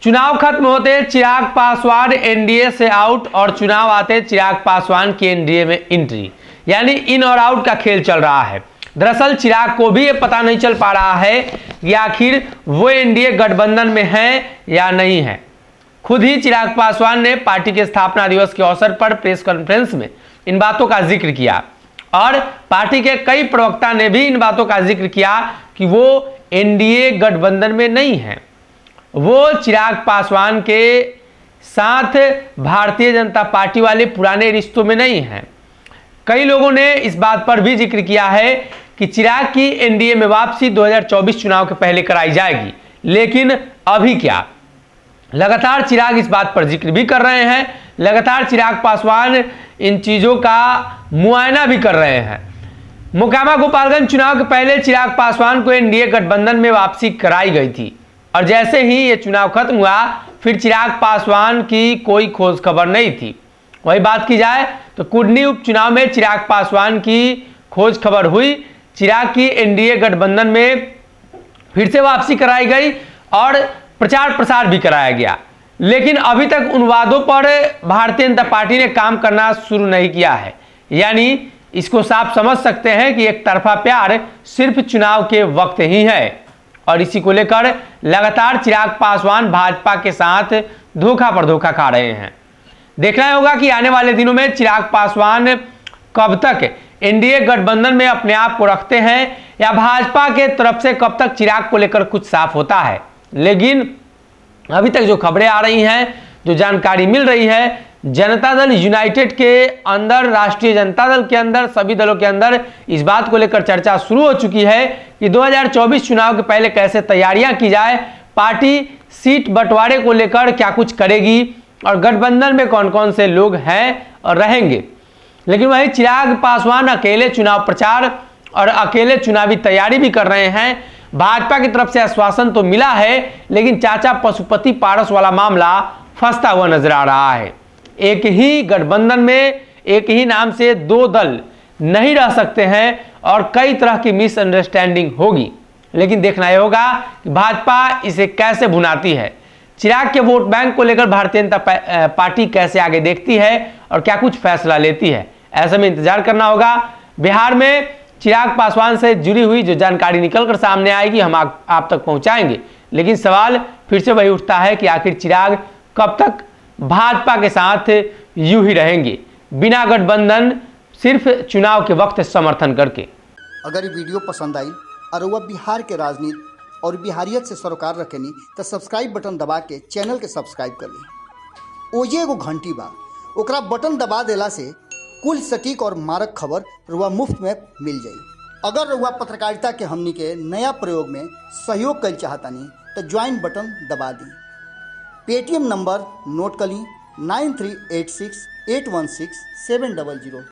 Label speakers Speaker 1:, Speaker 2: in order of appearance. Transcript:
Speaker 1: चुनाव खत्म होते चिराग पासवान एनडीए से आउट और चुनाव आते चिराग पासवान की एनडीए में एंट्री, यानी इन और आउट का खेल चल रहा है। दरअसल चिराग को भी ये पता नहीं चल पा रहा है कि आखिर वो एनडीए गठबंधन में है या नहीं है। खुद ही चिराग पासवान ने पार्टी के स्थापना दिवस के अवसर पर प्रेस कॉन्फ्रेंस में इन बातों का जिक्र किया और पार्टी के कई प्रवक्ता ने भी इन बातों का जिक्र किया कि वो एनडीए गठबंधन में नहीं है, वो चिराग पासवान के साथ भारतीय जनता पार्टी वाले पुराने रिश्तों में नहीं है। कई लोगों ने इस बात पर भी जिक्र किया है कि चिराग की एनडीए में वापसी 2024 चुनाव के पहले कराई जाएगी, लेकिन अभी क्या। लगातार चिराग इस बात पर जिक्र भी कर रहे हैं, लगातार चिराग पासवान इन चीज़ों का मुआयना भी कर रहे हैं। मोकामा गोपालगंज चुनाव के पहले चिराग पासवान को एनडीए गठबंधन में वापसी कराई गई थी और जैसे ही ये चुनाव खत्म हुआ फिर चिराग पासवान की कोई खोज खबर नहीं थी। वही बात की जाए तो कुडनी उपचुनाव में चिराग पासवान की खोज खबर हुई, चिराग की एनडीए गठबंधन में फिर से वापसी कराई गई और प्रचार प्रसार भी कराया गया, लेकिन अभी तक उन वादों पर भारतीय जनता पार्टी ने काम करना शुरू नहीं किया है। यानी इसको साफ समझ सकते हैं कि एक तरफा प्यार सिर्फ चुनाव के वक्त ही है और इसी को लेकर लगातार चिराग पासवान भाजपा के साथ धोखा पर धोखा खा रहे हैं। देखना होगा कि आने वाले दिनों में चिराग पासवान कब तक एनडीए गठबंधन में अपने आप को रखते हैं या भाजपा के तरफ से कब तक चिराग को लेकर कुछ साफ होता है। लेकिन अभी तक जो खबरें आ रही हैं, जो जानकारी मिल रही है, जनता दल यूनाइटेड के अंदर, राष्ट्रीय जनता दल के अंदर, सभी दलों के अंदर इस बात को लेकर चर्चा शुरू हो चुकी है कि 2024 चुनाव के पहले कैसे तैयारियां की जाए, पार्टी सीट बंटवारे को लेकर क्या कुछ करेगी और गठबंधन में कौन कौन से लोग हैं और रहेंगे। लेकिन वही चिराग पासवान अकेले चुनाव प्रचार और अकेले चुनावी तैयारी भी कर रहे हैं। भाजपा की तरफ से आश्वासन तो मिला है, लेकिन चाचा पशुपति पारस वाला मामला फंसता हुआ नजर आ रहा है। एक ही गठबंधन में एक ही नाम से दो दल नहीं रह सकते हैं और कई तरह की मिसअंडरस्टैंडिंग होगी, लेकिन देखना यह होगा कि भाजपा इसे कैसे भुनाती है। चिराग के वोट बैंक को लेकर भारतीय जनता पार्टी कैसे आगे देखती है और क्या कुछ फैसला लेती है, ऐसे में इंतजार करना होगा। बिहार में चिराग पासवान से जुड़ी हुई जो जानकारी निकलकर सामने आएगी हम आप तक पहुंचाएंगे, लेकिन सवाल फिर से वही उठता है कि आखिर चिराग कब तक भाजपा के साथ यूं ही रहेंगे, बिना गठबंधन, सिर्फ चुनाव के वक्त समर्थन करके।
Speaker 2: अगर ये वीडियो पसंद आई और वह बिहार के राजनीति और बिहारियत से सरोकार रखेनी तो सब्सक्राइब बटन दबा के चैनल के सब्सक्राइब कर ली। ओजे एगो घंटी बा, ओकरा बटन दबा देला से कुल सटीक और मारक खबर रुआ मुफ्त में मिल जाई। अगर रुआ पत्रकारिता के हमनी के नया प्रयोग में सहयोग कर चाहतानी तो ज्वाइन बटन दबा दी। पेटीएम नंबर नोट कर ली 9386816700।